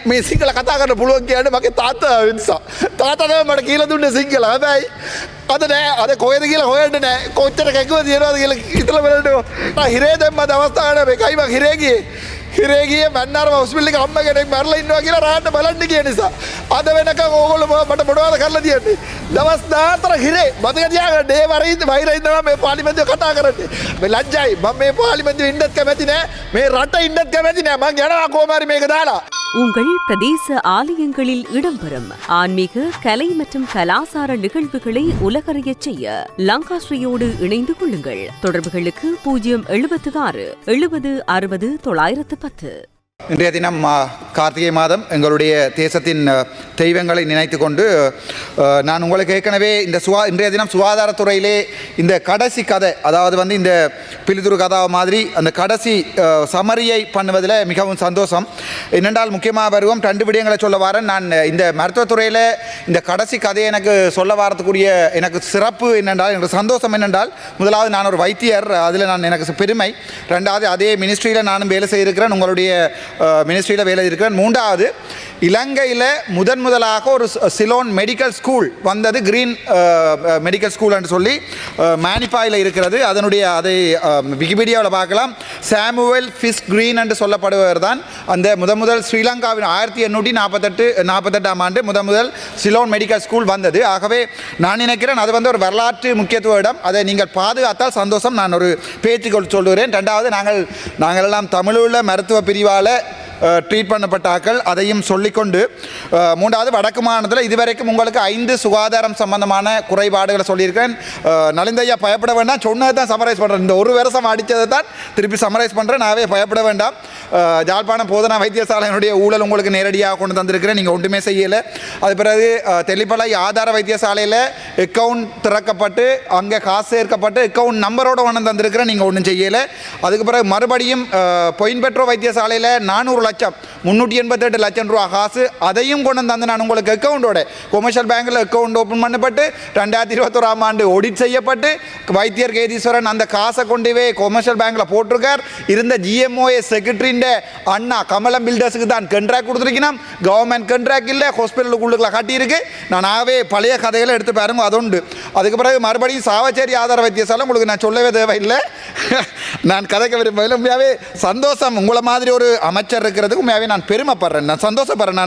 මේ සිංහල කතා කරන්න පුළුවන් කියන්නේ මගේ තාත්තා නිසා. තාත්තා තමයි මට කියලා දුන්නේ සිංහල. හැබැයි අද නෑ. අද කොහෙද කියලා හොයන්න නෑ. කොච්චර කැකුව තියනවද කියලා හිතලා බලන්න. හිරේ දැම්ම දවස්තාවට මේකයි මං හිරේ ගියේ. හිරේ ගියේ මන්නාරම හොස්පිටල් එකේ අම්ම කෙනෙක් මැරලා ඉන්නවා කියලා රාන්න බලන්න ගිය නිසා. අද වෙනකන් ඕගොල්ලෝ මට මොනවද කරලා තියන්නේ? දවස් 14 හිරේ මතක තියාගන්න. ඒ වයිරින් තමයි මේ පාර්ලිමේන්තුව කතා කරන්නේ. මේ ලැජ්ජයි. මම මේ පාර්ලිමේන්තුවේ ඉන්නත් කැමති නෑ. මේ රට ඉන්නත් කැමති නෑ. මං යනවා කොහොම හරි මේක දාලා. உங்கள் பிரதேச ஆலயங்களில் இடம்பெறும் ஆன்மீக கலை மற்றும் கலாசார நிகழ்வுகளை உலகறியச் செய்ய லங்காஸ்ரீயோடு இணைந்து கொள்ளுங்கள். தொடர்புகளுக்கு 076 70 60 910. இன்றைய தினம் கார்த்திகை மாதம் எங்களுடைய தேசத்தின் தெய்வங்களை நினைத்து கொண்டு நான் உங்களுக்கு ஏற்கனவே இன்றைய தினம் சுகாதாரத்துறையிலே இந்த கடைசி கதை, அதாவது வந்து இந்த பிலிதுரு கதை மாதிரி அந்த கடைசி சமரியை பண்ணுவதில் மிகவும் சந்தோஷம். என்னென்றால் முக்கியமாக வருவோம் 2 விடயங்களை சொல்ல வரேன். நான் இந்த மருத்துவத்துறையில் இந்த கடைசி கதையை எனக்கு சொல்ல வரத்துக்குரிய எனக்கு சிறப்பு என்னென்றால், எனக்கு சந்தோஷம் என்னென்றால், முதலாவது நான் ஒரு வைத்தியர், அதில் நான் எனக்கு பெருமை. 2வது அதே மினிஸ்ட்ரியில் நானும் வேலை செய்திருக்கிறேன், உங்களுடைய மினிஸ்ட்ரியில் வேலை இருக்கிறேன். 3வது இலங்கையில் முதலாக ஒரு சிலோன் மெடிக்கல் ஸ்கூல் வந்தது, கிரீன் மெடிக்கல் ஸ்கூல் என்று சொல்லி மேனிஃபாயில் இருக்கிறது. அதை விக்கிபீடியாவில் பார்க்கலாம். சாமுவேல் ஃபிஷ் கிரீன் என்று சொல்லப்படுவர் தான் அந்த முதல் ஸ்ரீலங்காவின் 1848 ஆண்டு முதல் சிலோன் மெடிக்கல் ஸ்கூல் வந்தது. ஆகவே நான் நினைக்கிறேன் அது வந்து ஒரு வரலாற்று முக்கியத்துவ இடம். அதை நீங்கள் பாதுகாத்தால் சந்தோஷம். நான் ஒரு பேச்சுக்கள் சொல்லுகிறேன். 2வது நாங்கள் எல்லாம் தமிழுள்ள மருத்துவ பிரிவால் ட்ரீட் பண்ணப்பட்ட ஆக்கள், அதையும் சொல்லிக்கொண்டு 3வது வடக்கு மாநிலத்தில் இதுவரைக்கும் உங்களுக்கு 5 சுகாதாரம் சம்பந்தமான குறைபாடுகளை சொல்லியிருக்கேன். நலிந்தையா பயப்பட வேண்டாம், சொன்னதை தான் சமரைஸ் பண்ணுறேன். இந்த ஒரு வருஷம் அடித்ததை தான் திருப்பி சமரைஸ் பண்ணுறேன். நாவே பயப்பட வேண்டாம். ஜாழ்ப்பாணம் போதனா வைத்தியசாலையினுடைய ஊழல் உங்களுக்கு நேரடியாக கொண்டு தந்திருக்கிறேன். நீங்கள் ஒன்றுமே செய்யலை. அது பிறகு தெளிப்பலை ஆதார வைத்தியசாலையில் அக்கௌண்ட் திறக்கப்பட்டு அங்கே காசு சேர்க்கப்பட்டு அக்கௌண்ட் நம்பரோடு கொண்டு தந்திருக்கிறேன். நீங்கள் ஒன்றும் செய்யலை. அதுக்கு பிறகு மறுபடியும் பொயின்பெட்ரோ வைத்தியசாலையில் 400 லட்சம் 388 லட்சம் ரூபா காசு, அதையும் கொண்டு வந்து நான் உங்களுக்கு அக்கௌண்டோட கொமர்ஷியல் பேங்கில் அக்கௌண்ட் ஓப்பன் பண்ணப்பட்டு 2021 ஆண்டு ஆடிட் செய்யப்பட்டு வைத்தியர் கேதீஸ்வரன் அந்த காசை கொண்டு போய் கொமர்ஷியல் பேங்கில் போட்டிருக்கார். இருந்த ஜிஎம்ஓஏ செக்ரட்டரின்ற அண்ணா கமலம் பில்டர்ஸுக்கு தான் கண்ட்ராக்ட் கொடுத்துருக்கணும். கவர்மெண்ட் கண்ட்ராக்ட் இல்லை, ஹாஸ்பிட்டலுக்குள்ளுக்குள்ள கட்டியிருக்கு. நான் ஆகவே பழைய கதைகளை எடுத்து பாருங்க, அது உண்டு. அதுக்கு பிறகு மறுபடியும் சாவச்சேரி ஆதார வைத்தியசாலை உங்களுக்கு நான் சொல்லவே தேவையில்லை. நான் கதைக்க விரும்பவில்லை. உண்மையாகவே சந்தோஷம். உங்களை மாதிரி ஒரு அமைச்சர் இருக்கிறதுக்கு உண்மையாகவே நான் பெருமைப்படுறேன், நான் சந்தோஷப்படுறேன்.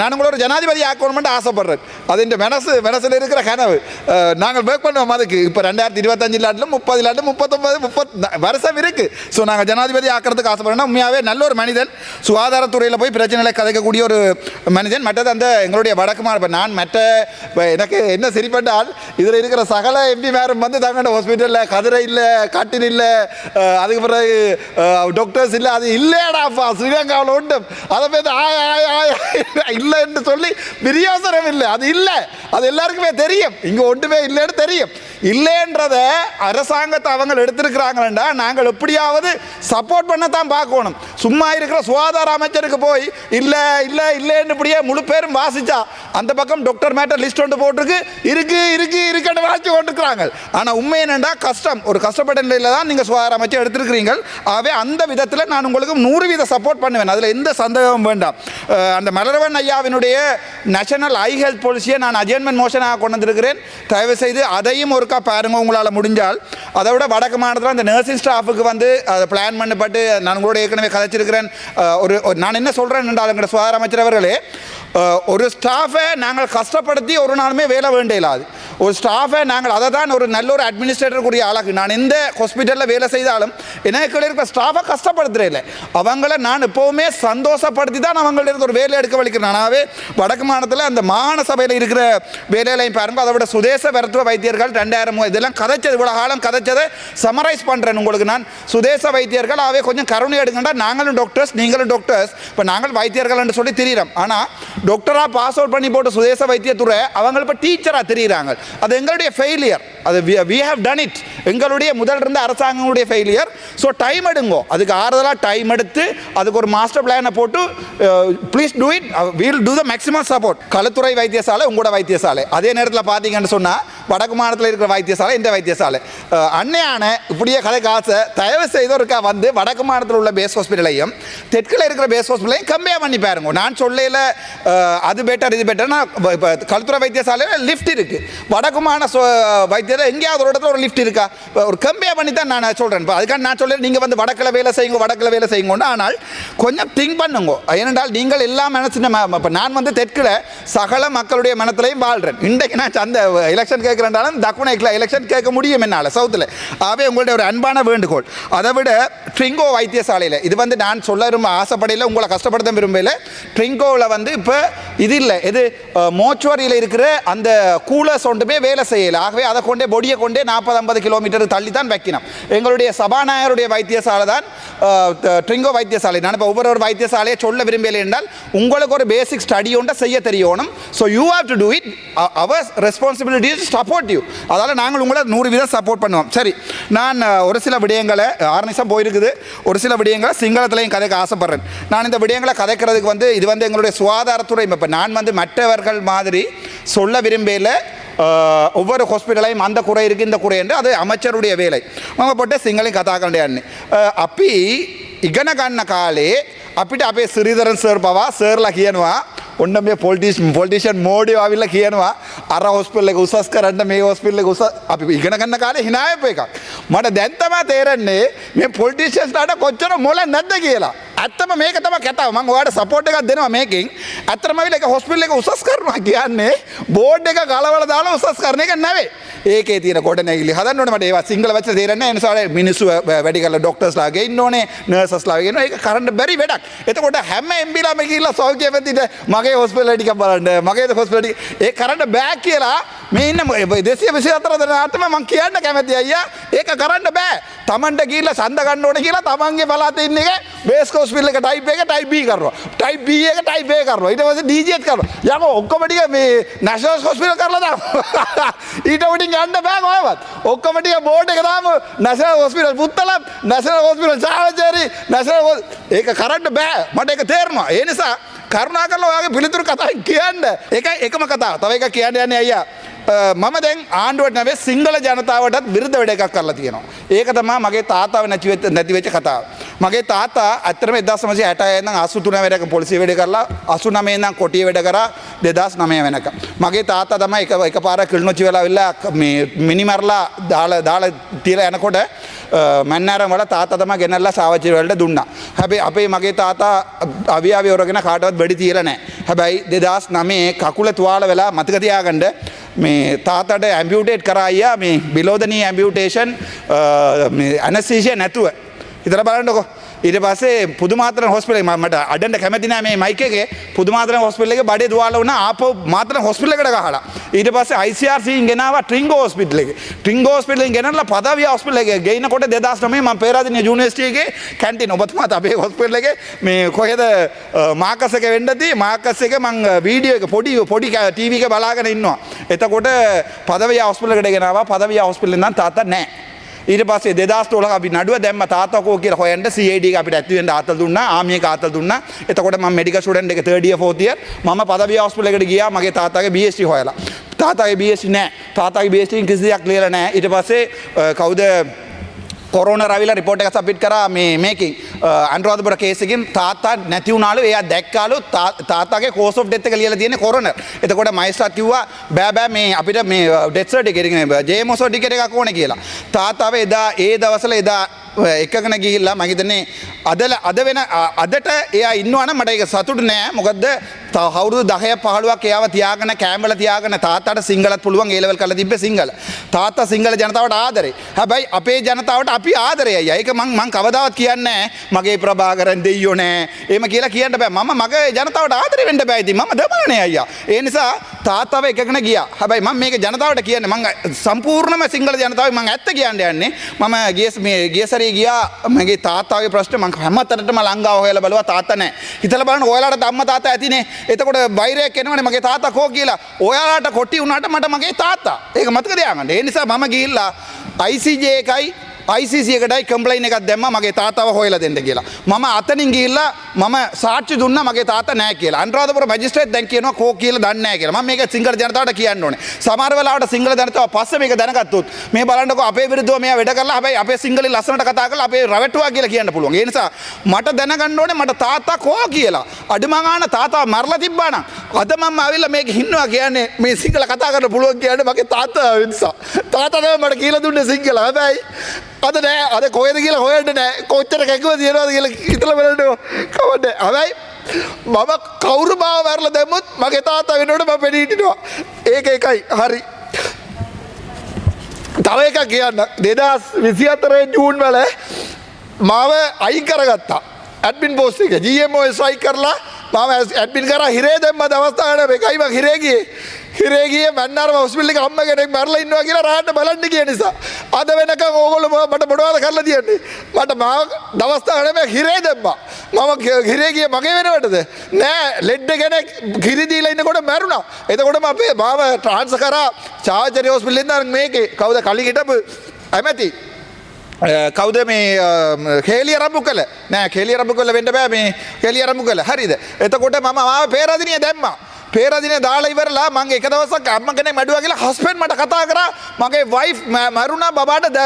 நான் உங்களை ஒரு ஜனாதிபதி ஆக்கணும்னு ஆசைப்படுறேன். அது இந்த மனசில் இருக்கிற கனவு. நாங்கள் ஒர்க் பண்ணுவோம் அதுக்கு. இப்போ 2025 30 39 வருஷம் இருக்குது. ஸோ நாங்கள் ஜனாதிபதி ஆக்கிறதுக்கு ஆசைப்படுறோம். உண்மையாகவே நல்ல ஒரு மனிதன், சுகாதாரத்துறையில் போய் பிரச்சனைகளை கதைக்கக்கூடிய ஒரு மனிதன். மற்றது அந்த எங்களுடைய வடக்கு மாநிலம் நான் எனக்கு என்ன சிரிப்பட்டால், இதில் இருக்கிற சகல எம்பி மேரும் வந்து தங்கண்ட ஹாஸ்பிட்டலில் கதிரை இல்லை, கட்டில் இல்லை, அதுக்கு பிறகு டாக்டர்ஸ் இல்லை. அது இல்லையாடாப்பா ஸ்ரீலங்காவில் உண்டு. அதை போய் இல்லை என்று சொல்லி பிரியோசனம் இல்லை. அது இல்லை, அது எல்லாருக்குமே தெரியும். இங்கே ஒன்றுமே இல்லைன்னு தெரியும். இல்லைன்றத அரசாங்கத்தை அவங்க எடுத்திருக்கிறாங்களா, நாங்கள் எப்படியாவது சப்போர்ட் பண்ணத்தான் பார்க்கணும். சும்மா இருக்கிற சுகாதார அமைச்சருக்கு போய் இல்லை இல்லை இல்லைன்னு இப்படியே முழு பேரும் வாசிச்சா அந்த பக்கம் டாக்டர் மேட்டர் லிஸ்ட் ஒன்று போட்டிருக்கு, இருக்குன்னு வாசிச்சு கொண்டிருக்கிறாங்க. ஆனால் உண்மை என்னென்னா கஷ்டம், ஒரு கஷ்டப்பட்ட நிலையில் தான் நீங்கள் சுகாதார அமைச்சர் எடுத்திருக்கிறீர்கள். ஆகவே அந்த விதத்தில் நான் உங்களுக்கு 100% சப்போர்ட் பண்ணுவேன். அதில் எந்த சந்தேகமும் வேண்டாம். அந்த மலரவன் ஐயாவினுடைய நேஷனல் ஐ ஹெல்த் பாலிசியை நான் அஜென்மெண்ட் மோஷனாக கொண்டு வந்திருக்கிறேன். தயவு செய்து அதையும் ஒருக்கா பாருங்க உங்களால் முடிஞ்சால். அதை விட வடக்கு மாநிலத்தில் அந்த நர்சிங் ஸ்டாஃபுக்கு வந்து அதை பிளான் பண்ணப்பட்டு நான் உங்களோட ஏற்கனவே கதைச்சிருக்கிறேன். நான் என்ன சொல்கிறேன் என்றால், எங்கள் சுகாதார அமைச்சர் அவர்களே, ஒரு ஸ்டாஃபை நாங்கள் கஷ்டப்படுத்தி ஒரு நாளுமே வேலை வேண்டியலாது. ஒரு ஸ்டாஃபை நாங்கள் அதை தான் ஒரு நல்ல ஒரு அட்மினிஸ்ட்ரேட்டருக்குரிய ஆளாக்கு. நான் எந்த ஹாஸ்பிட்டலில் வேலை செய்தாலும் எனக்கு இருக்கிற ஸ்டாஃபை கஷ்டப்படுத்துறதில்லை. அவங்கள நான் எப்போவுமே சந்தோஷப்படுத்தி தான் அவங்கள்ட்ட ஒரு வேலை எடுக்க வலிக்கிறேன். நானாவே வடக்கு மாநிலத்தில் அந்த மாகாண சபையில் இருக்கிற வேலைகளையும் பாருங்க. அதை விட சுதேச மருத்துவ வைத்தியர்கள் 2000 இதெல்லாம் கதைச்சது, இவ்வளோ காலம் கதைச்சதை சமரைஸ் பண்ணுறேன் உங்களுக்கு நான். சுதேச வைத்தியர்கள் ஆகவே கொஞ்சம் கருணை எடுங்கண்டா. நாங்களும் டாக்டர்ஸ், நீங்களும் டாக்டர்ஸ். இப்போ நாங்கள் வைத்தியர்கள் என்று சொல்லி தெரிகிறோம். ஆனால் டாக்டராக பாஸ் அவுட் பண்ணி போட்டு சுதேச வைத்தியத்துறை அவங்க இப்போ டீச்சராக தெரிகிறாங்க. அது எங்களுடைய ஃபெயிலியர். அது we have done it. எங்களுடைய முதல் இருந்த அரசாங்கங்களுடைய ஃபெயிலியர். ஸோ டைம் எடுங்கோ, அதுக்கு ஆறுதலாக டைம் எடுத்து அதுக்கு ஒரு மாஸ்டர் பிளானை போட்டு please do it. We'll do the maximum support. Kalutara வைத்தியசாலை உங்களோட வைத்தியசாலை. அதே நேரத்தில் பார்த்தீங்கன்னு சொன்னால் வடக்கு மாநிலத்தில் இருக்கிற வைத்தியசாலை இந்த வைத்தியசாலை அன்னையான இப்படியே கதை காசை தயவு செய்தோருக்கா வந்து வடக்கு மாநிலத்தில் உள்ள பேஸ் ஹாஸ்பிட்டலையும் தெற்கில் இருக்கிற பேஸ் ஹாஸ்பிட்டலையும் கம்பேர் பண்ணி பாருங்க. நான் சொல்லையில் அது பெட்டர் இது பெட்டர்னா இப்போ களுத்துறை வைத்தியசாலையில் லிஃப்ட் இருக்குது, வடக்கு மாநில வைத்தியத்தில் எங்கேயாவது ஒரு இடத்துல ஒரு லிஃப்ட் இருக்கா? ஒரு கம்பேர் பண்ணி தான் நான் சொல்கிறேன். இப்போ அதுக்காக நான் சொல்கிறேன் நீங்கள் வந்து வடக்கில் வேலை செய்யுங்க வடக்கில் வேலை செய்யுங்க. ஆனால் கொஞ்சம் திங்க் பண்ணுங்க. ஏனென்றால் நீங்கள் எல்லாம் நினச்சின இப்போ நான் வந்து தெற்கில் சகல மக்களுடைய மனத்திலையும் வாழ்கிறேன். இன்றைக்கு நான் அந்த எலெக்ஷன் கேட்குறேன்டாலும் தக்குனைக்கில் எலெக்ஷன் கேட்க முடியும் என்னால் சவுத்தில். ஆகவே உங்களுடைய ஒரு அன்பான வேண்டுகோள். அதை விட ட்ரிங்கோ வைத்தியசாலையில் இது வந்து நான் சொல்ல ரொம்ப ஆசைப்படையில் உங்களை கஷ்டப்படுத்த விரும்பல. ட்ரிங்கோவில் வந்து இப்போ இது இல்லை, இது மோச்சுவரியில் இருக்கிற அந்த கூலர்ஸ் ஒன்றுமே வேலை செய்யலை. ஆகவே அதை கொண்டே பொடியை கொண்டே 40-50 கிலோமீட்டர் தள்ளி தான் வைக்கணும். எங்களுடைய சபாநாயகருடைய வைத்தியசாலை தான் ட்ரிங்கோ வைத்தியசாலை. நான் இப்போ ஒவ்வொரு வைத்தியசாலையை சொல்ல விரும்பலை என்றால் உங்களுக்கு ஒரு பேசிக் ஸ்டடி ஒன்றை செய்ய தெரியணும். So you have to do it. Our responsibility is support you. அதால் நாங்கள் உங்களை 100% சப்போர்ட் பண்ணுவோம். சரி, நான் ஒரு சில விடயங்களை 6 நிமிஷம் போயிருக்குது. ஒரு சில விடயங்களை சிங்களத்திலையும் கதைக்க ஆசைப்படுறேன். நான் இந்த விடயங்களை கதைக்கிறதுக்கு வந்து இது வந்து எங்களுடைய சுகாதாரத்துறை. இப்போ நான் வந்து மற்றவர்கள் மாதிரி சொல்ல விரும்பல. ஒவ்வொரு ஹாஸ்பிட்டலையும் அந்த குறை இருக்குது இந்த குறை என்று அது அமைச்சருடைய வேலை. அவங்க போட்டு සිංහලෙන් කතා කරන්න යන්නේ. අපි ඉගෙන ගන්න කාලේ අපිට අපේ සිරිදරන් සර් පවා සර්ලා කියනවා ඔන්න මේ පොලිටිෂියන් මෝඩයෝ ආවිල්ලා කියනවා අර හොස්පිටල් එක උසස් කරන්න මේ හොස්පිටල් එක උසස්. අපි ඉගෙන ගන්න කාලේ hina වෙපු එකක්. මට දැන් තමයි තේරෙන්නේ මේ පොලිටිෂියන්ස්ලාට කොච්චර මොළ නැද්ද කියලා. ඇත්තම මේක තමයි කතාව. මම ඔයාලට සපෝට් එකක් දෙනවා මේකෙන්. ඇත්තටම අවිල එක හොස්පිටල් එක උසස් කරනවා කියන්නේ බෝඩ් එක ගලවලා දාලා උසස් කරන එක නෙවෙයි. ඒකේ තියෙන ගොඩනැගිලි හදන්න ඕනේ. මට ඒවා සිංගල වචන තේරෙන්නේ නැහැ. ඒ නිසා මිනිස්සු වැඩි කරලා ડોක්ටර්ස්ලා ගෙන්න ඕනේ, නර්සස්ලා ගෙන්න ඕනේ. ඒක කරන්න බැරි වැඩක්. එතකොට හැම එම්බිලාම ගිහිල්ලා සෞඛ්‍ය පැත්තට මගේ හොස්පිටල් ටික බලන්න, මගේ හොස්පිටල් ටික ඒක කරන්න බෑ කියලා මේ ඉන්න 224 දෙනාටම මම කියන්න කැමතියි අයියා. ඒක කරන්න බෑ. තමන්ට ගිහිල්ලා ඡන්ද ගන්න ඕනේ කියලා තමන්ගේ පළාතේ ඉන්න එක බේස් හොස්පිටල් එක ටයිප් එක ටයිප් B කරනවා. ටයිප් B එක ටයිප් A කරනවා. ඊට පස්සේ DGH කරනවා. යකෝ ඔක්කොම ටික මේ නැෂනල් හොස්පිටල් කරලා දානවා. ඊට උඩින් යන්න බෑ කොහොමවත්. ඔක්කොම ටික බෝඩ් එක දාමු. National hospital Puttalam, national hospital සාවචාරි, නැෂනල් ඒක කරන්න බෑ. මට ඒක තේරෙනවා. ඒ නිසා කරුණා කරලා ඔයාගේ පිළිතුරු කතාවෙන් කියන්න. ඒකයි එකම කතාව. තව එකක් කියන්න යන්නේ අයියා. මම දැන් ආණ්ඩුවට නැවේ සිංහල ජනතාවටත් විරුද්ධ වැඩ එකක් කරලා තියෙනවා. ඒක තමයි මගේ තාත්තාව නැති වෙච්ච කතාව. මගේ තාත්තා ඇත්තටම 1966 ඉඳන් 83 වෙනකම් පොලිසිය වැඩ කරලා 89 ඉඳන් කොටිය වැඩ කරා 2009 වෙනකම්. මගේ තාත්තා තමයි එකපාරක් කිල්නොච්චි වෙලා අවිල්ලා මේ මිනිමරලා දාලා තියලා යනකොට මන්නාරම් වල තාත්තා තමයි ගෙනල්ලා සාවචි වලට දුන්නා. හැබැයි අපේ මගේ තාත්තා අවියාවේ ඔරගෙන කාටවත් බඩි තියලා නැහැ. හැබැයි 2009 කකුල තුවාල වෙලා මතක තියාගන්න මේ තාතට ඇම්බියුටේට් කරා අයියා මේ බිලෝදනී ඇම්බියුටේෂන් ඇනස්තීසියා නැතුව. හිතලා බලන්නකෝ. ඊට පස්සේ පුදුමාතරන් හොස්පිටල් මට අඩන්න කැමති නෑ මේ මයික් එකේ. පුදුමාතරන් හොස්පිටල් එකේ බඩේ දුවාල වුණා ආපහු මාතරන් හොස්පිටල් එකට ගහලා. ඊට පස්සේ ICRC න් ගෙනාවා ට්‍රින්ගෝ හොස්පිටල් එකේ. ට්‍රින්ගෝ හොස්පිටල් එකෙන් ගෙනල්ලා පදවිය හොස්පිටල් එකේ ගේනකොට 2009 මම පේරාදෙණිය යුනිවර්සිටි එකේ කැන්ටින් ඔබතුමාත් අපේ හොස්පිටල් එකේ මේ කොහෙද මාකස් එක වෙන්නදී මාකස් එක මං වීඩියෝ එක පොඩි ටීවී එක බලාගෙන ඉන්නවා. එතකොට පදවිය හොස්පිටල් එකට ගෙනාවා. පදවිය හොස්පිටල් එකෙන් තාත්තා නැහැ. ඊට පස්සේ 2012 අපි නඩුව දැම්ම තාත්තා කෝ කියලා හොයන්න CID එක අපිට ඇති වෙන්න ආතල් දුන්නා. ආමි එක ආතල් දුන්නා. එතකොට මම මෙඩිකල් ස්ටුඩන්ට් එක 3rd year 4th year මම පදවිය හොස්පිටල් එකට ගියා මගේ තාත්තාගේ BSc හොයලා. තාත්තාගේ BSc නැහැ. තාත්තාගේ BSc කිසි දෙයක් ලියලා නැහැ. ඊට පස්සේ කවුද කොරෝනා රවිලා රිපෝට් එකක් සබ්මිට් කරා මේකෙන් අනුරාධපුර කේස් එකෙන් තාත්තා නැති වුණාලු. එයා දැක්කාලු තාත්තාගේ කෝස් ඔෆ් ඩෙත් එක ලියලා තියෙන්නේ කොරෝනා. එතකොට මයිස්ට්‍රාට් කිව්වා බෑ මේ අපිට මේ ඩෙත් සර්ටිෆිකේට් එක JMO සර්ටිෆිකේට් එකක් ඕනේ කියලා. තාත්තාව එදා ඒ දවස්වල එදා එකකන ගිහිල්ලා මම හිතන්නේ අද වෙන අදට එයා ඉන්නවා නම් මට ඒක සතුටු නෑ. මොකද අවුරුදු 10ක් 15ක් එයාව තියාගෙන කැම්බල තියාගෙන තාත්තාට සිංහලත් පුළුවන් ඒ ලෙවල් කරලා තිබ්බේ සිංහල. තාත්තා සිංහල ජනතාවට ආදරේ. හැබැයි අපේ ජනතාවට අපි ආදරේ අයියා. ඒක මං කවදාවත් කියන්නේ නෑ මගේ ප්‍රභාකරන් දෙයියෝ නෑ. එහෙම කියලා කියන්න බෑ. මම මගේ ජනතාවට ආදරේ වෙන්න බෑ. ඉතින් මම දමනනේ අයියා. ඒ නිසා තාත්තාව එකකන ගියා. හැබැයි මම මේක ජනතාවට කියන්නේ මං සම්පූර්ණම සිංහල ජනතාවයි මං ඇත්ත කියන්නේ. මම ගිය සැරේ ගියා මගේ තාත්තාගේ ප්‍රශ්න මං හැමතැනටම ලංගාව හොයලා බලුවා තාත්තා නැහැ. හිතලා බලන්න ඔයාලට අම්මා තාත්තා ඇතිනේ. එතකොට වෛරයක් එනවනේ මගේ තාත්තා කෝ කියලා. ඔයාලට කොටි වුණාට මට මගේ තාත්තා. ඒක මතක තියාගන්න. ඒ නිසා මම ගිහිල්ලා ICJ එකයි ICC එකටයි කම්ප්ලයින් එකක් දැම්මා මගේ තාත්තව හොයලා දෙන්න කියලා. මම අතනින් ගිහිල්ලා මම සාක්ෂි දුන්නා මගේ තාත්තා නැහැ කියලා. අනුරාධපුර මැජිස්ට්‍රේට් දැන් කියනවා කෝ කියලා දන්නේ නැහැ කියලා. මම මේක සිංහල ජනතාවට කියන්න ඕනේ. සමහර වෙලාවට සිංහල ජනතාව පස්සේ මේක දැනගත්තොත් මේ බලන්නකෝ අපේ විරුද්ධව මෙයා වැඩ කරලා හැබැයි අපේ සිංහලෙන් ලස්සනට කතා කරලා අපේ රවට්ටුවා කියලා කියන්න පුළුවන්. ඒ නිසා මට දැනගන්න ඕනේ මට තාත්තා කෝ කියලා. අඩුමගාන තාත්තා මරලා තිබ්බා නම් අද මම ආවිල්ලා මේක හින්නවා කියන්නේ මේ සිංහල කතා කරන්න පුළුවන් කියන්නේ මගේ තාත්තා නිසා. තාත්තා තමයි මට කියලා දුන්නේ සිංහල. හැබැයි අද නෑ අද කොහෙද කියලා හොයන්න නෑ. කොච්චර කැකුව තියනවද කියලා හිතලා බලන්න කවන්නේ. හැබැයි මම කවුරු මාව මරලා දැම්මොත් මගේ තාත්තා වෙනකොට මම පෙනී හිටිනවා. ඒක එකයි හරි. තව එකක් කියන්න 2024 ජූන් වල මාව අයින් කරගත්තා ඇඩ්මින් පෝස්ට් එක GMO ස්ට්‍රයික් කරලා මාව ඇඩ්මින් කරා හිරේ දැම්ම දවස්තාවට මේකයි මම හිරේ ගියේ මන්නාරම හොස්පිටල් එකේ අම්ම කෙනෙක් මැරලා ඉන්නවා කියලා රාහට බලන්න ගිය නිසා අද වෙනකන් ඕගොල්ලෝ මට මොනවද කරලා තියන්නේ මට මාව දවස්තාවට මේ හිරේ දැම්මා මම හිරේ ගියේ මගේ වෙනවටද නෑ ලෙඩ කෙනෙක් කිරි දීලා ඉන්නකොට මැරුණා එතකොට මාව ට්‍රාන්ස්ෆර් කරා චාචරි හොස්පිටල් එකෙන් මේකේ කවුද කලින් හිටපු ඇමති කවුද මේ කේලිය රම්බු කළ නෑ කේලිය රම්බු කළ වෙන්න බෑ මේ කේලිය රම්බු කළ හරිද එතකොට මම ආව පේරාදිනිය දැම්මා පේරාදිනිය දාලා ඉවරලා මම එක දවසක් අම්ම කෙනෙක් මැඩුවා කියලා හස්බන්ඩ් මට කතා කරා මගේ වයිෆ් මරුණා බබාට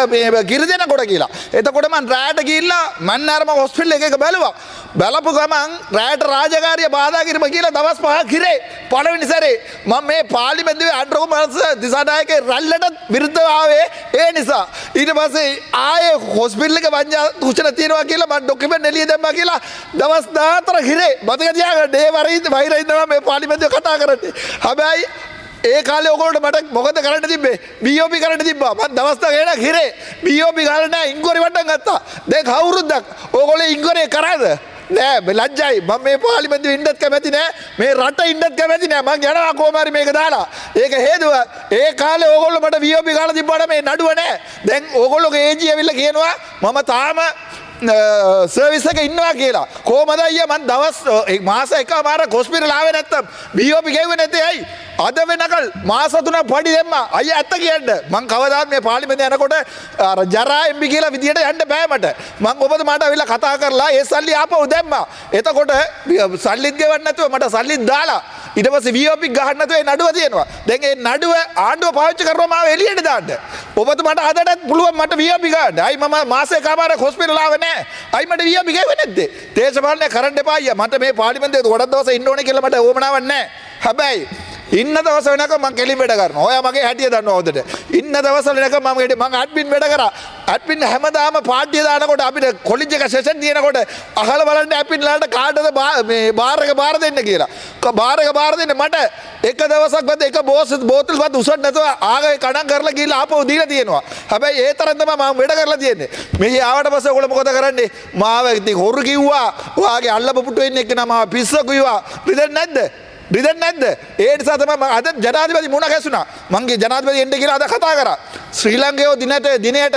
කිරි දෙනකොට කියලා එතකොට මම රැයට ගිහිල්ලා මන්නාරම හොස්පිටල් එකක බැලුවා බලපු ගමන් රැයට රාජකාරිය බාධා කිරීම කියලා දවස් 5ක් හිරේ පළවෙනි සැරේ මම මේ පාර්ලිමේන්තුවේ අන්ඩ්‍රෝමල්ස් දිසානායකගේ රැල්ලට විරුද්ධව ආවේ ඒ නිසා ඊට පස්සේ ආයේ හොස්පිටල් එක වංජා සූචන තියෙනවා කියලා මම ඩොකියුමන්ට් එළිය දැම්මා කියලා දවස් 14 හිරේ මතක තියාගන්න ඒ වයිරේ ඉන්නවා මේ පාර්ලිමේන්තුවේ කතා කරන්නේ හැබැයි ඒ කාලේ ඔයගොල්ලෝ මට මොකද කරන්න තිබ්බේ BOP කරන්න තිබ්බා මම දවස් 10 හිරේ BOP ගාලා නෑ ඉංගොරි වට්ටම් ගත්තා දැන් කවුරුද්දක් ඔයගොල්ලෝ ඉංගොරේ කරාද නෑ ලැජ්ජයි මම මේ පාර්ලිමේන්තුවේ ඉන්නත් කැමති නෑ මේ රට ඉන්නත් කැමති නෑ මං යනවා කොහොම හරි මේක දාලා ඒක හේතුව ඒ කාලේ ඕගොල්ලෝ මට VOP ගාලා තිබ්බාට මේ නඩුව නෑ දැන් ඕගොල්ලෝගේ AG ඇවිල්ලා කියනවා මම තාම සර්විස් එක ඉන්නවා කියලා කොහමද අයියා මං දවස් මාස එකමාරක් හොස්පිටල් ආවේ නැත්තම් BOP ගෙව්වේ නැත්තේ ඇයි අද වෙනකල් මාස 3ක් පඩි දැම්මා අයියා ඇත්ත කියන්න මං කවදාත් මේ පාර්ලිමේන්තුවේ යනකොට අර ජරා MB කියලා විදියට යන්න බෑ මට මං ඔබතුමාට අවිල්ලා කතා කරලා ඒ සල්ලි ආපහු දැම්මා එතකොට සල්ලිත් ගෙවන්න නැතුව මට සල්ලිත් දාලා ඊට පස්සේ VOP ගහන්න නැතුව ඒ නඩුව තියෙනවා දැන් ඒ නඩුව ආණ්ඩුව පාවිච්චි කරනවා මාව එළියට දාන්න ඔබතුමාට අදටත් පුළුවන් මට VOP ගන්න අයි මම මාසෙකමාරක් හොස්පිටල් ආවේ නෑ අයි මට VOP ගෙවුවේ නැද්ද දේශපාලනය කරන්න එපා අයියා මට මේ පාර්ලිමේන්තුවේ ගොඩක් දවස් ඉන්න ඕනේ කියලා මට ඕමනාවක් නෑ හැබැයි ඉන්න දවස වෙනකම් මම කෙලින් වැඩ කරනවා. ඔයා මගේ හැටිය දන්නවා හොඳට. ඉන්න දවස් වල වෙනකම් මම ඇඩ්මින් වැඩ කරා. ඇඩ්මින් හැමදාම පාර්ටිය දානකොට අපිට කොලෙජ් එක සෙෂන් තියෙනකොට අහලා බලන්න ඇඩ්මින් ලාට කාටද මේ බාර් එක බාර දෙන්න කියලා. බාර් එක බාර දෙන්න මට එක දවසක් බද එක බෝතල් වත් උසන්න නැතුව ආගේ කඩම් කරලා ගිහලා ආපහු දීලා තියෙනවා. හැබැයි ඒ තරම් තමයි මම වැඩ කරලා තියෙන්නේ. මෙහි ආවට පස්සේ ඔයගොල්ලෝ මොකද කරන්නේ? මාව ඉතින් හොරු කිව්වා. ඔයාගේ අල්ලපු පුටු වෙන්නේ එක්ක නම පිස්සෝ කිව්වා. රිදෙන්නේ නැද්ද? රිදෙන්නේ නැද්ද? ඒ නිසා තමයි මම අද ජනාධිපති මුණ ගැසුණා. මංගේ ජනාධිපති එන්න කියලා අද කතා කරා. ශ්‍රී ලංකාවේ දිනයට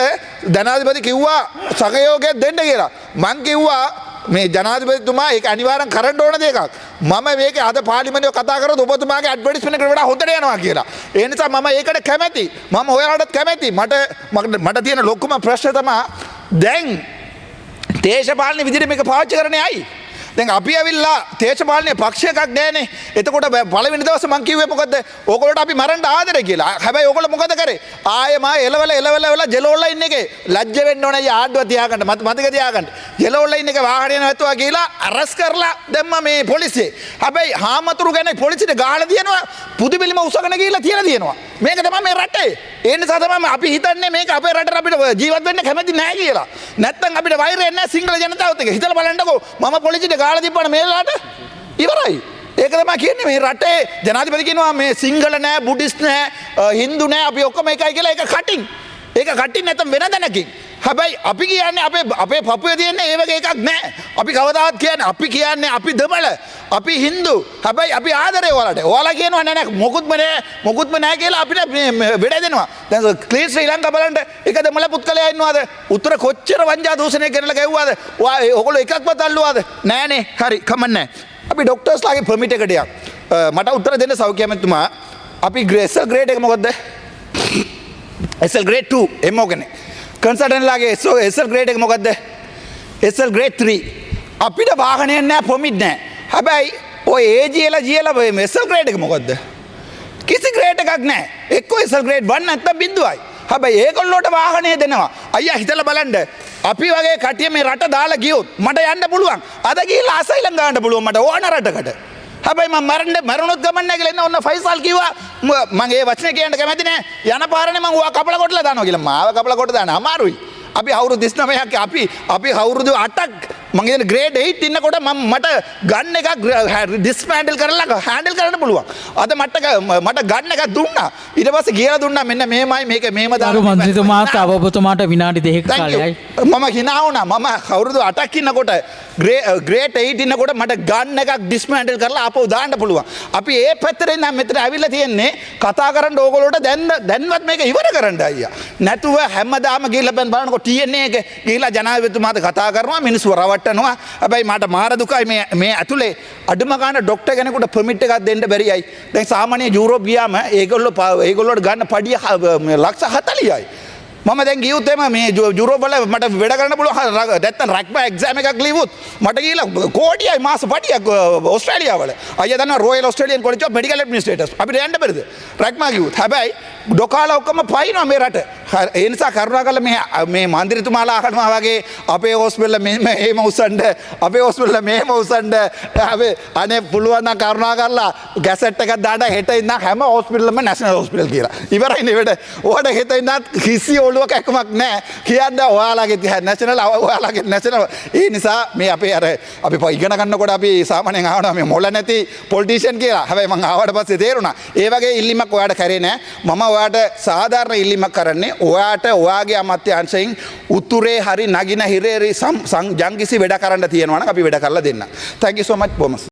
ජනාධිපති කිව්වා සහයෝගයක් දෙන්න කියලා. මං කිව්වා මේ ජනාධිපතිතුමා ඒක අනිවාර්යෙන් කරන්න ඕන දෙයක්. මම මේක අද පාර්ලිමේන්තුවේ කතා කරොත් ඔබතුමාගේ ඇඩ්වර්ටයිස්මන්ට් එකට වඩා හොඳට යනවා කියලා. ඒ නිසා මම ඒකට කැමැති. මම ඔයාලටත් කැමැති. මට තියෙන ලොකුම ප්‍රශ්නේ තමයි දැන් දේශපාලන විදිහට මේක පාවිච්චි කරන්නේ ඇයි? දැන් අපි ඇවිල්ලා දේශපාලනයේ පක්ෂයක් නැහැනේ. එතකොට පළවෙනි දවසේ මං කිව්වේ මොකද්ද? ඕගොල්ලෝට අපි මරන්න ආදරේ කියලා. හැබැයි ඕගොල්ලෝ මොකද කරේ? ආයේ මා එලවල ජෙලෝ ඔන්ලයින් එකේ ලැජ්ජ වෙන්න ඕනේ ආඩුව තියාගන්න. මතක තියාගන්න. ජෙලෝ ඔන්ලයින් එකේ වාහනේ නැතුවා කියලා අරස් කරලා දැම්මා මේ පොලිසිය. හැබැයි හාමතුරු ගැන පොලිසියට ගහලා දිනනවා. පුදුබිලිම උසගෙන ගිහිල්ලා තියලා දිනනවා. මේක තමයි මේ රටේ. ඒ නිසා තමයි අපි හිතන්නේ මේක අපේ රටට අපිට ජීවත් වෙන්න කැමති නැහැ කියලා. නැත්තම් අපිට වෛරය නැහැ සිංහල ජනතාවත් එක්ක. හිතලා බලන්නකෝ මම පොලිසියට ගාලා තිබ්බන මේලාට ඉවරයි. ඒක තමයි කියන්නේ මේ රටේ ජනාධිපති කියනවා මේ සිංහල නෑ බුද්දිස්ට් නෑ හින්දු නෑ අපි ඔක්කොම එකයි කියලා ඒක කටින්. ඒක කටින් නැත්නම් වෙන දැනකින්. හැබැයි අපි කියන්නේ අපේ පපුවේ තියෙන්නේ ඒ වගේ එකක් නෑ. අපි කවදාවත් කියන්නේ අපි කියන්නේ අපි දෙමළ අපි හින්දු. හැබැයි අපි ආදරේ ඔයාලට. ඔයාලා කියනවා නෑ මොකුත්ම නෑ කියලා අපිට වෙඩ දෙනවා. දැන් ක්ලීන් ශ්‍රී ලංකා බලන්න එක දෙමළ පුත්කලයා ඉන්නවාද? උත්තර කොච්චර වංජා දූෂණය කරලා ගැව්වාද? ඔයගොල්ලෝ එකක්වත් අල්ලුවාද? නෑනේ. හරි කමන්නේ. අපි ડોක්ටර්ස්ලාගේ පර්මිට් එකට යක්. මට උත්තර දෙන්න සෞඛ්‍ය ඇමතුමා. අපි SL ග්‍රේඩ් එක මොකද්ද? SL grade 2 එමෝ කෙනෙක්. කන්සල්ටන්ට්ලාගේ SL ග්‍රේඩ් එක මොකද්ද? SL grade 3. අපිට වාහනයක් නැහැ, පොමිට් නැහැ. හැබැයි ඔය AGL SL ග්‍රේඩ් එක මොකද්ද? කිසි ග්‍රේඩ් එකක් නැහැ. එක්ක SL ග්‍රේඩ් 1 නැත්නම් බිඳුවයි. හැබැයි ඒගොල්ලෝට වාහනේ දෙනවා. අයියා හිතලා බලන්න. අපි වගේ කට්ටිය මේ රට දාලා ගියොත් මට යන්න පුළුවන්. අද ගිහිල්ලා අසයිලම් ගන්න පුළුවන් මට ඕන රටකට. හැබැයි මම මරණොත් ගමන් නැහැ කියලා එන්න ඔන්න ෆයිසල් කිව්වා. මම ඒ වචනේ කියන්න කැමති නෑ. යන පාරනේ මම ඌවා කපලා කොටලා දානවා කියලා. මාව කපලා කොට දාන්න අමාරුයි. අපි අවුරුදු 39ක් අපි අවුරුදු 8ක් මම කියන ග්‍රේඩ් 8 ඉන්නකොට මට ගන් එකක් ඩිස්මැන්ටල් කරලා හෑන්ඩල් කරන්න පුළුවන්. අද මට ගන් එකක් දුන්නා. ඊට පස්සේ කියලා දුන්නා මෙන්න මේමයි මේක මේම දාලා. මන්ත්‍රීතුමාත් ඔබතුමාට විනාඩි 2ක කාලයයි. මම hina වුණා. මම අවුරුදු 8ක් ඉන්නකොට ග්‍රේඩ් 8 ඉන්නකොට මට ගන් එකක් ඩිස්මැන්ටල් කරලා ආපහු දාන්න පුළුවන්. අපි ඒ පැත්තට ඉඳන් මෙතන ඇවිල්ලා තියෙන්නේ කතා කරන්න ඕගොල්ලෝට දැන්වත් මේක ඉවර කරන්න අයියා. නැතුව හැමදාම ගිහිල්ලා බලනකොට TNA එක ගිහිල්ලා ජනාධිපතිතුමාට කතා කරනවා මිනිස්සු රවට්ටනවා. හැබැයි මට මාර දුකයි මේ ඇතුලේ අඩුම ගන්න ඩොක්ටර් කෙනෙකුට පර්මිට් එකක් දෙන්න බැරියයි. දැන් සාමාන්‍ය යුරෝප් ගියාම ඒගොල්ලෝට ගන්න පඩිය ලක්ෂ 40යි. මම දැන් ගියොත් එම මේ යුරෝප් වල මට වැඩ කරන්න පුළුවන් නැත්නම් රැක්බා එක්සෑම් එකක් ලියුවොත් මට ගිහලා කෝටියයි මාස පඩියක් ඕස්ට්‍රේලියාව වල. අයියා දන්නවා royal Australian college of medical administrators අපිට යන්න බැරිද? රැක්මා ගියොත්. හැබැයි ඩොකාලා ඔක්කොම පයින්නවා මේ රට. ඒ නිසා කරුණාකරලා මේ මන්ත්‍රීතුමාලා අහනවා වගේ අපේ හොස්පිටල් මෙහෙම උස්සන්න අපේ හොස්පිටල් මෙහෙම උස්සන්න අනේ පුළුවන් නම් කරුණාකරලා ගැසට් එකක් දාන්න හෙට ඉඳන් හැම හොස්පිටලෙම නැෂනල් හොස්පිටල් කියලා. ඉවරයි නේ වැඩ. ඕකට හෙට ඉඳන් කිසි ඔළුවක එකමක් නැහැ. කියන්නේ ඔයාලගේ නැෂනල් ඔයාලගේ නැෂනල්. ඒ නිසා මේ අපේ අර අපි ඉගෙන ගන්නකොට අපි සාමාන්‍යයෙන් අහනවා මේ මොළ නැති පොලිටිෂියන් කියලා. හැබැයි මම ආවට පස්සේ තේරුණා. ඒ වගේ ඉල්ලීමක් ඔයාට කරේ නැහැ. මම ඔයාට සාධාරණ ඉල්ලීමක් කරන්නේ ඔයාට ඔයාගේ අමාත්‍යාංශයෙන් උතුරේ හරි නගින හිරේ යම්කිසි වැඩ කරන්න තියෙනවා නම් අපි වැඩ කරලා දෙන්න. Thank you so much, Bomas.